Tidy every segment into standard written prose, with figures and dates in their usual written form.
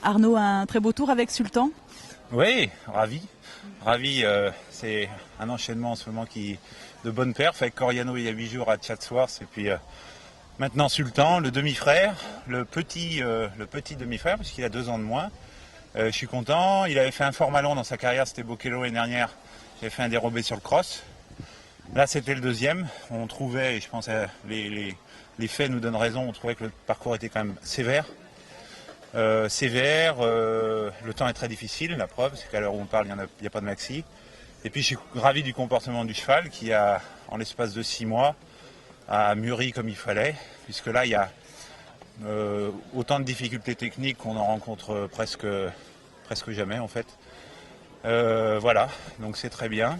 Arnaud, un très beau tour avec Sultan. Oui, ravi. Ravi, c'est un enchaînement en ce moment de bonne perf avec Coriano il y a 8 jours à Chatsworth et puis maintenant Sultan, le demi-frère, le petit demi-frère puisqu'il a 2 ans de moins. Je suis content, il avait fait un format long dans sa carrière, c'était Bokello l'année dernière. Il avait fait un dérobé sur le cross. Là c'était le deuxième. On trouvait, et je pense que les faits nous donnent raison, on trouvait que le parcours était quand même sévère. Le temps est très difficile, la preuve, c'est qu'à l'heure où on parle, il n'y a pas de maxi. Et puis je suis ravi du comportement du cheval qui a, en l'espace de 6 mois, a mûri comme il fallait, puisque là il y a autant de difficultés techniques qu'on en rencontre presque jamais en fait. Voilà, donc c'est très bien,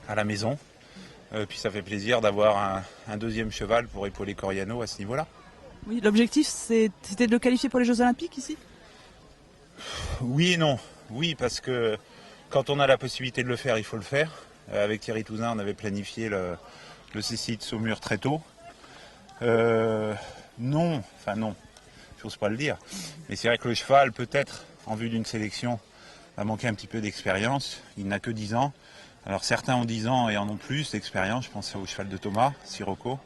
à la maison. Puis ça fait plaisir d'avoir un deuxième cheval pour épauler Coriano à ce niveau-là. Oui, l'objectif c'était de le qualifier pour les Jeux Olympiques ici ? Oui et non. Oui, parce que quand on a la possibilité de le faire, il faut le faire. Avec Thierry Touzin, on avait planifié le CCI de Saumur très tôt. Non, j'ose pas le dire. Mais c'est vrai que le cheval, peut-être, en vue d'une sélection, va manquer un petit peu d'expérience. Il n'a que 10 ans. Alors certains ont 10 ans et en ont plus d'expérience. Je pense au cheval de Thomas, Sirocco.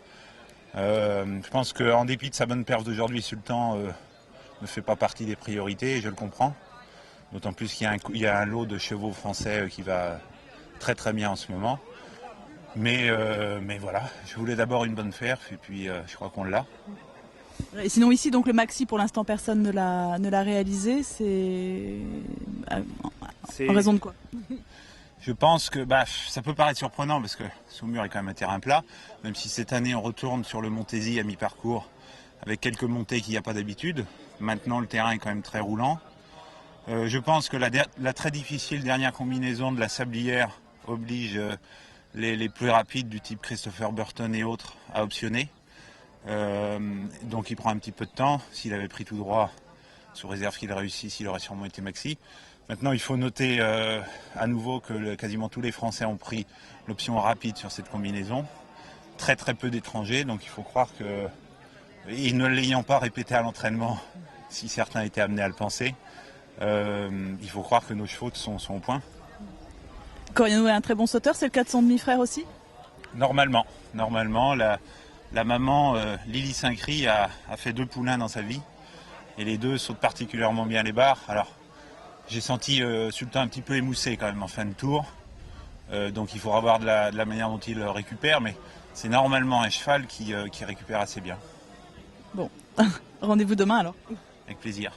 Je pense qu'en dépit de sa bonne perf d'aujourd'hui, Sultan ne fait pas partie des priorités, et je le comprends. D'autant plus qu'il y a un lot de chevaux français qui va très très bien en ce moment. Mais voilà, je voulais d'abord une bonne perf et puis je crois qu'on l'a. Et sinon ici, donc le maxi pour l'instant personne ne l'a réalisé, c'est en raison de quoi ? Je pense que ça peut paraître surprenant parce que Saumur est quand même un terrain plat, même si cette année on retourne sur le Montésy à mi-parcours avec quelques montées qu'il n'y a pas d'habitude. Maintenant le terrain est quand même très roulant. Je pense que la très difficile dernière combinaison de la Sablière oblige les plus rapides du type Christopher Burton et autres à optionner. Donc il prend un petit peu de temps. S'il avait pris tout droit, sous réserve qu'il réussisse, il aurait sûrement été maxi. Maintenant, il faut noter à nouveau que quasiment tous les Français ont pris l'option rapide sur cette combinaison. Très très peu d'étrangers, donc il faut croire que, et ne l'ayant pas répété à l'entraînement, si certains étaient amenés à le penser, il faut croire que nos chevaux sont au point. Coriano est un très bon sauteur, c'est le cas de son demi-frère aussi ? Normalement, la maman Lily Saint-Cry a fait 2 poulains dans sa vie, et les 2 sautent particulièrement bien les barres. Alors, j'ai senti Sultan un petit peu émoussé quand même en fin de tour, donc il faudra voir de la manière dont il récupère, mais c'est normalement un cheval qui récupère assez bien. Bon, rendez-vous demain alors. Avec plaisir.